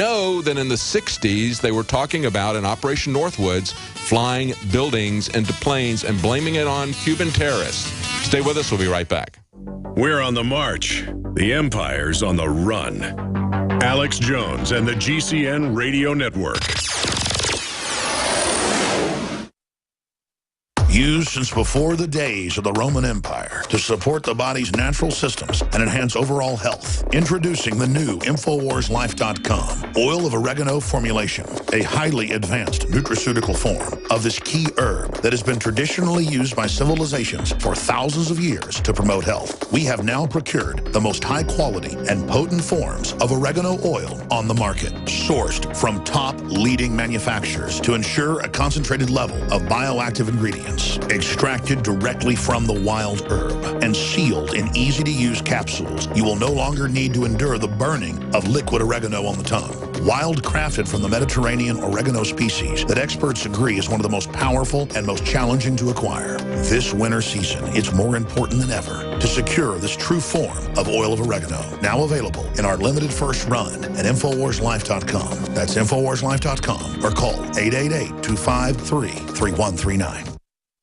know that in the 60s they were talking about in Operation Northwoods flying buildings into planes and blaming it on Cuban terrorists. Stay with us. We'll be right back. We're on the march. The empire's on the run. Alex Jones and the GCN Radio Network. Used since before the days of the Roman Empire to support the body's natural systems and enhance overall health. Introducing the new InfoWarsLife.com oil of oregano formulation, a highly advanced nutraceutical form of this key herb that has been traditionally used by civilizations for thousands of years to promote health. We have now procured the most high quality and potent forms of oregano oil on the market, sourced from top leading manufacturers to ensure a concentrated level of bioactive ingredients. Extracted directly from the wild herb and sealed in easy-to-use capsules, you will no longer need to endure the burning of liquid oregano on the tongue. Wild crafted from the Mediterranean oregano species that experts agree is one of the most powerful and most challenging to acquire. This winter season, it's more important than ever to secure this true form of oil of oregano. Now available in our limited first run at InfoWarsLife.com. That's InfoWarsLife.com or call 888-253-3139.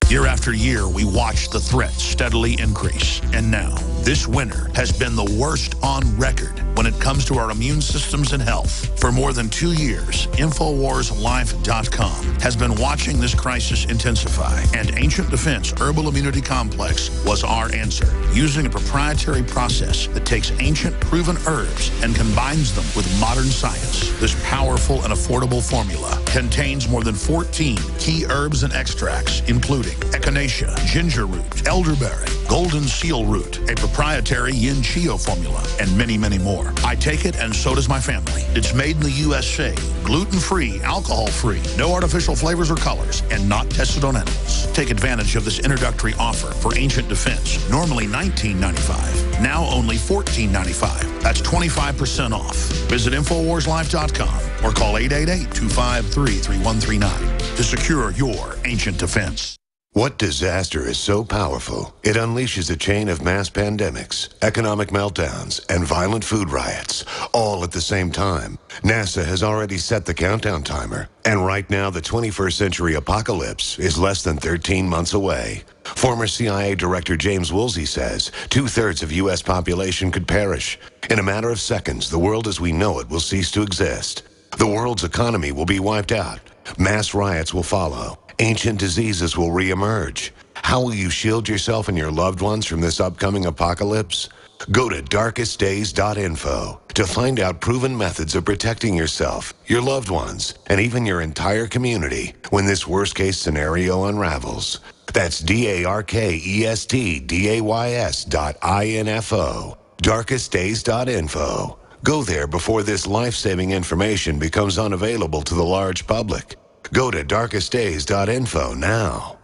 Year after year, we watched the threat steadily increase. And now, this winter has been the worst on record when it comes to our immune systems and health. For more than 2 years, InfoWarsLife.com has been watching this crisis intensify, and Ancient Defense Herbal Immunity Complex was our answer. Using a proprietary process that takes ancient proven herbs and combines them with modern science, this powerful and affordable formula contains more than 14 key herbs and extracts, including echinacea, ginger root, elderberry, golden seal root, a proprietary yin chio formula, and many, many more. I take it, and so does my family. It's made in the USA, gluten-free, alcohol-free, no artificial flavors or colors, and not tested on animals. Take advantage of this introductory offer for Ancient Defense, normally $19.95, now only $14.95. That's 25% off. Visit InfoWarsLife.com or call 888-253-3139 to secure your Ancient Defense. What disaster is so powerful, it unleashes a chain of mass pandemics, economic meltdowns, and violent food riots, all at the same time? NASA has already set the countdown timer, and right now the 21st century apocalypse is less than 13 months away. Former CIA Director James Woolsey says 2/3 of U.S. population could perish. In a matter of seconds, the world as we know it will cease to exist. The world's economy will be wiped out. Mass riots will follow. Ancient diseases will reemerge. How will you shield yourself and your loved ones from this upcoming apocalypse? Go to darkestdays.info to find out proven methods of protecting yourself, your loved ones, and even your entire community when this worst-case scenario unravels. That's darkestdays.info. darkestdays.info. Go there before this life-saving information becomes unavailable to the large public. Go to darkestdays.info now.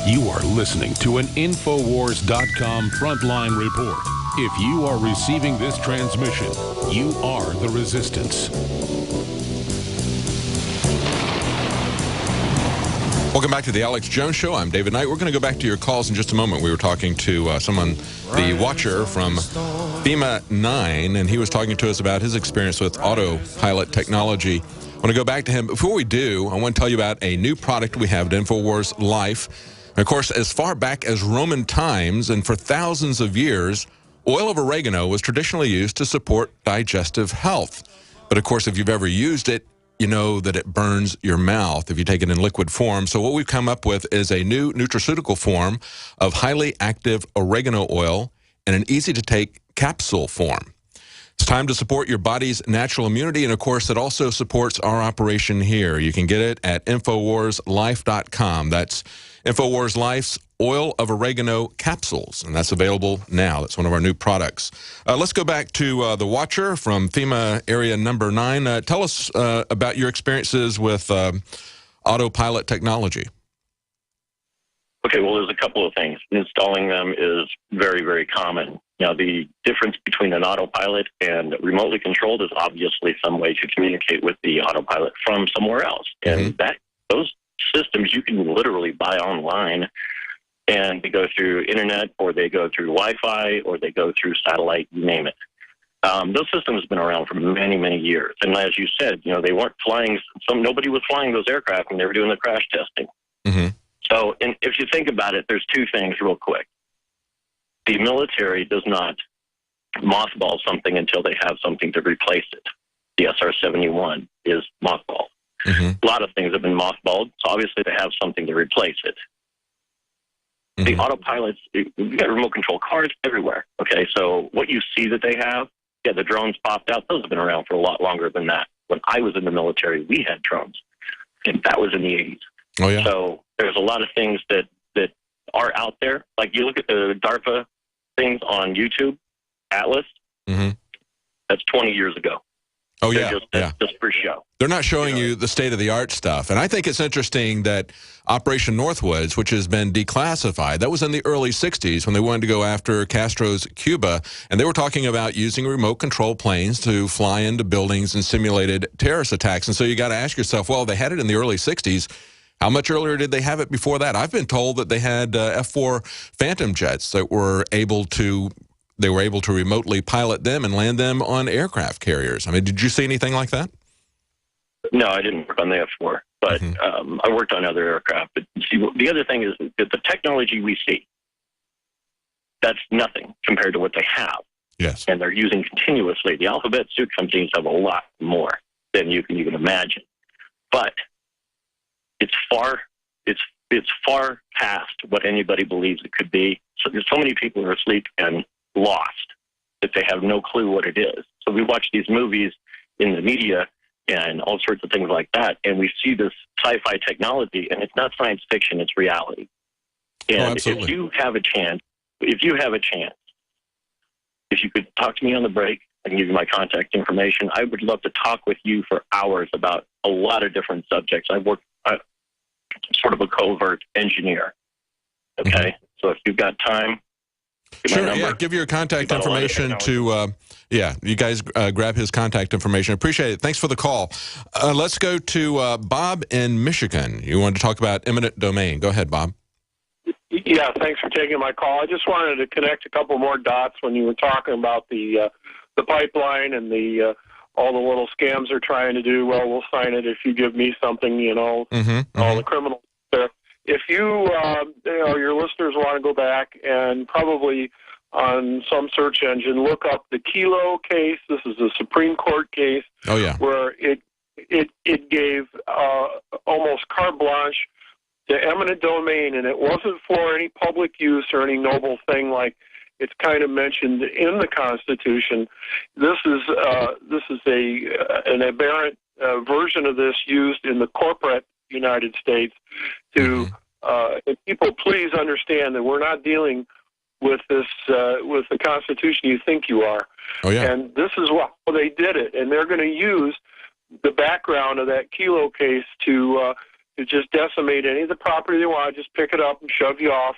You are listening to an InfoWars.com frontline report. If you are receiving this transmission, you are the resistance. Welcome back to the Alex Jones Show. I'm David Knight. We're going to go back to your calls in just a moment. We were talking to someone, the watcher from FEMA 9, and he was talking to us about his experience with autopilot technology. I want to go back to him. Before we do, I want to tell you about a new product we have at InfoWars Life. Of course, as far back as Roman times and for thousands of years, oil of oregano was traditionally used to support digestive health. But of course, if you've ever used it, you know that it burns your mouth if you take it in liquid form. So what we've come up with is a new nutraceutical form of highly active oregano oil in an easy-to-take capsule form. It's time to support your body's natural immunity, and of course, it also supports our operation here. You can get it at InfoWarsLife.com. That's InfoWars Life's oil of oregano capsules, and that's available now. That's one of our new products. Let's go back to the watcher from FEMA area number 9. Tell us about your experiences with autopilot technology. Okay, well, there's a couple of things. Installing them is very, very common. Now, the difference between an autopilot and remotely controlled is obviously some way to communicate with the autopilot from somewhere else. And those systems you can literally buy online, and they go through internet, or they go through Wi-Fi, or they go through satellite, you name it. Those systems have been around for many, many years. And as you said, they weren't flying. Nobody was flying those aircraft when they were doing the crash testing. Mm-hmm. So, and if you think about it, there's two things real quick. The military does not mothball something until they have something to replace it. The SR-71 is mothballed. Mm-hmm. A lot of things have been mothballed, so obviously they have something to replace it. Mm-hmm. The autopilots, we've got remote control cars everywhere. Okay, so what you see that they have, the drones popped out. Those have been around for a lot longer than that. When I was in the military, we had drones, and that was in the 80s. Oh, yeah. So there's a lot of things that are out there. Like you look at the DARPA things on YouTube, Atlas, mm-hmm. that's 20 years ago. Oh, yeah. Just for show. They're not showing you the state-of-the-art stuff. And I think it's interesting that Operation Northwoods, which has been declassified, that was in the early 60s when they wanted to go after Castro's Cuba, and they were talking about using remote control planes to fly into buildings and simulated terrorist attacks. And so you got to ask yourself, well, they had it in the early 60s. How much earlier did they have it before that? I've been told that they had F-4 Phantom jets that were able to remotely pilot them and land them on aircraft carriers. I mean, did you see anything like that? No, I didn't work on the F-4, but I worked on other aircraft. But see, the other thing is that the technology we see, that's nothing compared to what they have. Yes. And they're using continuously. The alphabet suit companies have a lot more than you can even imagine. But it's far past what anybody believes it could be. So there's so many people who are asleep and lost that they have no clue what it is. So we watch these movies in the media and all sorts of things like that, and we see this sci-fi technology, and it's not science fiction, it's reality. And if you have a chance, if you could talk to me on the break, I can give you my contact information. I would love to talk with you for hours about a lot of different subjects. I'm sort of a covert engineer. Okay? Mm-hmm. So if you've got time, sure, yeah, give your contact information to, you guys grab his contact information. Appreciate it. Thanks for the call. Let's go to Bob in Michigan. You wanted to talk about eminent domain. Go ahead, Bob. Yeah, thanks for taking my call. I just wanted to connect a couple more dots when you were talking about the pipeline and all the little scams they're trying to do. Well, we'll sign it if you give me something, all the criminals there. If you, your listeners want to go back and probably on some search engine look up the Kelo case. This is a Supreme Court case. Oh, yeah. Where it gave almost carte blanche to eminent domain, and it wasn't for any public use or any noble thing like it's kind of mentioned in the Constitution. This is an aberrant version of this used in the corporate United States to and people please understand that we're not dealing with this with the Constitution you think you are. Oh, yeah. And this is how they did it, and they're going to use the background of that Kelo case to just decimate any of the property they want, just pick it up and shove you off.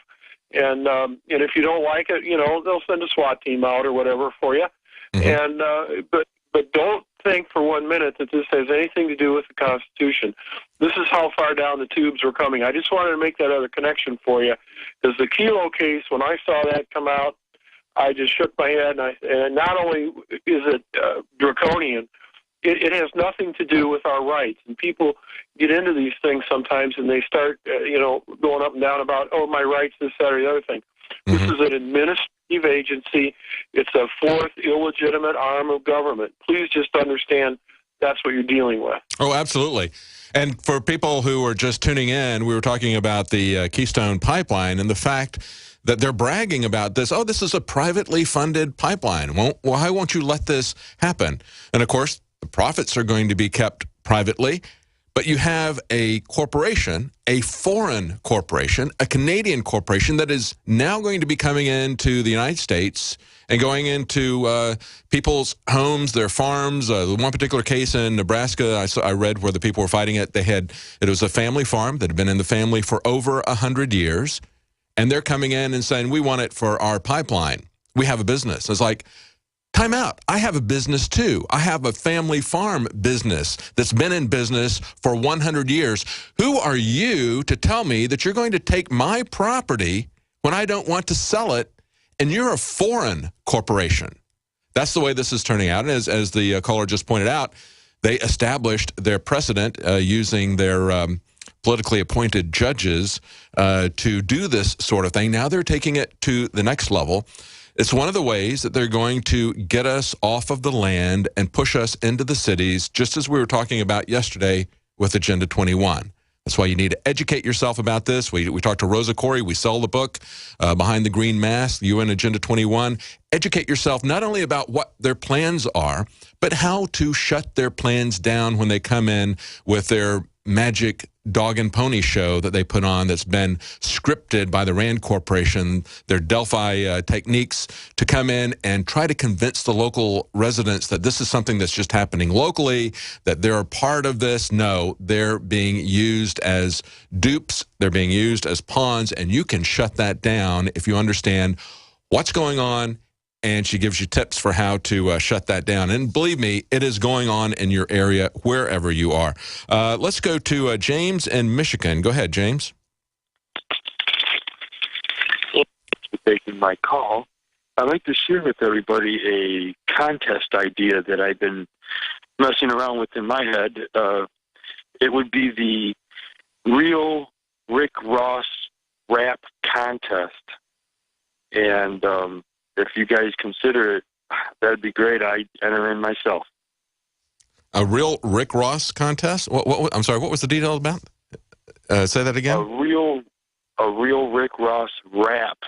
And if you don't like it, they'll send a SWAT team out or whatever for you. Mm-hmm. And but don't think for 1 minute that this has anything to do with the Constitution. This is how far down the tubes we're coming. I just wanted to make that other connection for you, because the Kelo case, when I saw that come out, I just shook my head. And not only is it draconian, it has nothing to do with our rights. And people get into these things sometimes, and they start, going up and down about, my rights, this, that, or the other thing. Mm-hmm. This is an administrative agency. It's a fourth illegitimate arm of government. Please just understand that's what you're dealing with. Oh, absolutely. And for people who are just tuning in, we were talking about the Keystone Pipeline and the fact that they're bragging about this. Oh, this is a privately funded pipeline. Why won't you let this happen? And, of course, the profits are going to be kept privately, but you have a corporation, a foreign corporation, a Canadian corporation that is now going to be coming into the United States and going into people's homes, their farms. The one particular case in Nebraska, I read where the people were fighting it. It was a family farm that had been in the family for over 100 years, and they're coming in and saying, we want it for our pipeline. We have a business. It's like, Time out. I have a business too. I have a family farm business that's been in business for 100 years. Who are you to tell me that you're going to take my property when I don't want to sell it, and you're a foreign corporation? That's the way this is turning out. And as the caller just pointed out, they established their precedent using their politically appointed judges to do this sort of thing. Now they're taking it to the next level. It's one of the ways that they're going to get us off of the land and push us into the cities, just as we were talking about yesterday with Agenda 21. That's why you need to educate yourself about this. We talked to Rosa Corey. We sell the book, Behind the Green Mask, UN Agenda 21. Educate yourself not only about what their plans are, but how to shut their plans down when they come in with their magic dog and pony show that they put on that's been scripted by the Rand Corporation, their Delphi techniques to come in and try to convince the local residents that this is something that's just happening locally, that they're a part of this. No, they're being used as dupes. They're being used as pawns, and you can shut that down if you understand what's going on. And she gives you tips for how to shut that down. And believe me, it is going on in your area, wherever you are. Let's go to James in Michigan. Go ahead, James. Thanks for taking my call. I'd like to share with everybody a contest idea that I've been messing around with in my head. It would be the Real Rick Ross Rap Contest. And if you guys consider it, that'd be great. I'd enter in myself. A Real Rick Ross contest? I'm sorry, what was the detail about? Say that again? A real Rick Ross rap.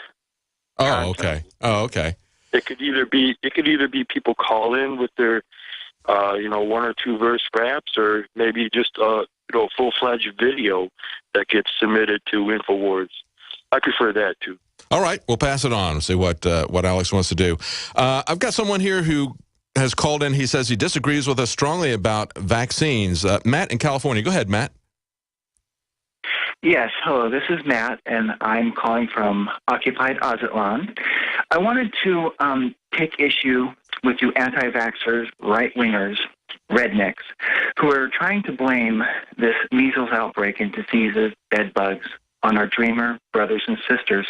Oh, contest. okay. Oh, okay. It could either be people call in with their one or two verse raps, or maybe just full-fledged video that gets submitted to InfoWars. I prefer that too. All right, we'll pass it on. See what Alex wants to do. I've got someone here who has called in. He says he disagrees with us strongly about vaccines. Matt in California. Go ahead, Matt. Yes, hello. This is Matt, and I'm calling from occupied Azatlan. I wanted to take issue with you anti-vaxxers, right-wingers, rednecks, who are trying to blame this measles outbreak and diseases, bed bugs, on our dreamer brothers and sisters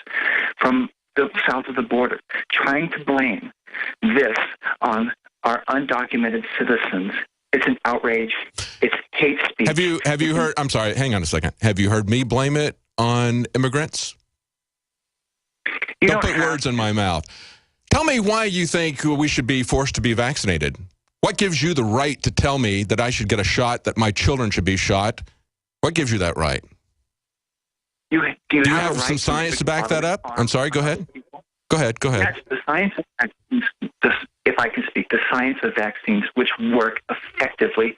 from the south of the border, trying to blame this on our undocumented citizens. It's an outrage. It's hate speech. Have you heard? I'm sorry. Hang on a second. Have you heard me blame it on immigrants? Don't put words in my mouth. Tell me why you think we should be forced to be vaccinated. What gives you the right to tell me that I should get a shot, that my children should be shot? What gives you that right? Do you have some science to back that up? I'm sorry, go ahead. Go ahead. Yes, the science of vaccines, if I can speak, the science of vaccines, which work effectively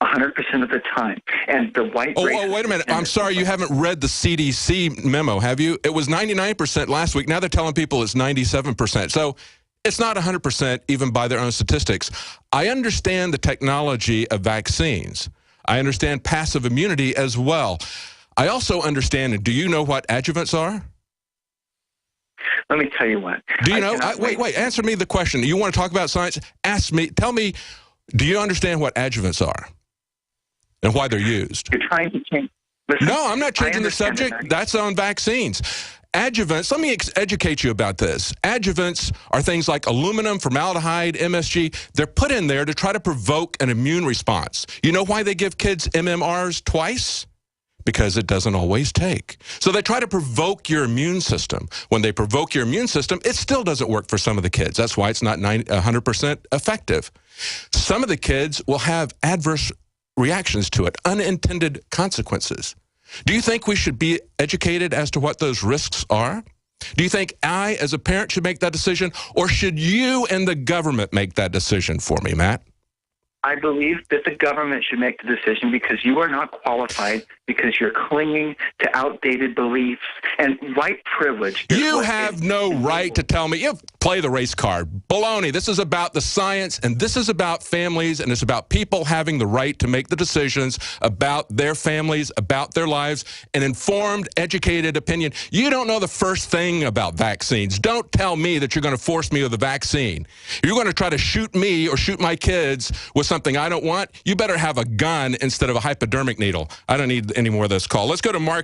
100% of the time. And the white race... Oh, wait a minute. I'm sorry, you haven't read the CDC memo, have you? It was 99% last week. Now they're telling people it's 97%. So it's not 100% even by their own statistics. I understand the technology of vaccines. I understand passive immunity as well. I also understand, and do you know what adjuvants are? Let me tell you what. Do you know? Wait, answer me the question. You want to talk about science? Tell me, do you understand what adjuvants are and why they're used? You're trying to change. Listen, no, I'm not changing the subject. That's on vaccines. Adjuvants, let me educate you about this. Adjuvants are things like aluminum, formaldehyde, MSG. They're put in there to try to provoke an immune response. You know why they give kids MMRs twice? Because it doesn't always take. So they try to provoke your immune system. When they provoke your immune system, it still doesn't work for some of the kids. That's why it's not 100% effective. Some of the kids will have adverse reactions to it, unintended consequences. Do you think we should be educated as to what those risks are? Do you think I, as a parent, should make that decision? Or should you and the government make that decision for me, Matt? I believe that the government should make the decision because you are not qualified because you're clinging to outdated beliefs and white privilege. You have no right to tell me, you play the race card. Baloney. This is about the science, and this is about families, and it's about people having the right to make the decisions about their families, about their lives, an informed, educated opinion. You don't know the first thing about vaccines. Don't tell me that you're going to force me with a vaccine. You're going to try to shoot me or shoot my kids with something I don't want. You better have a gun instead of a hypodermic needle. I don't need any more of this call. Let's go to Mark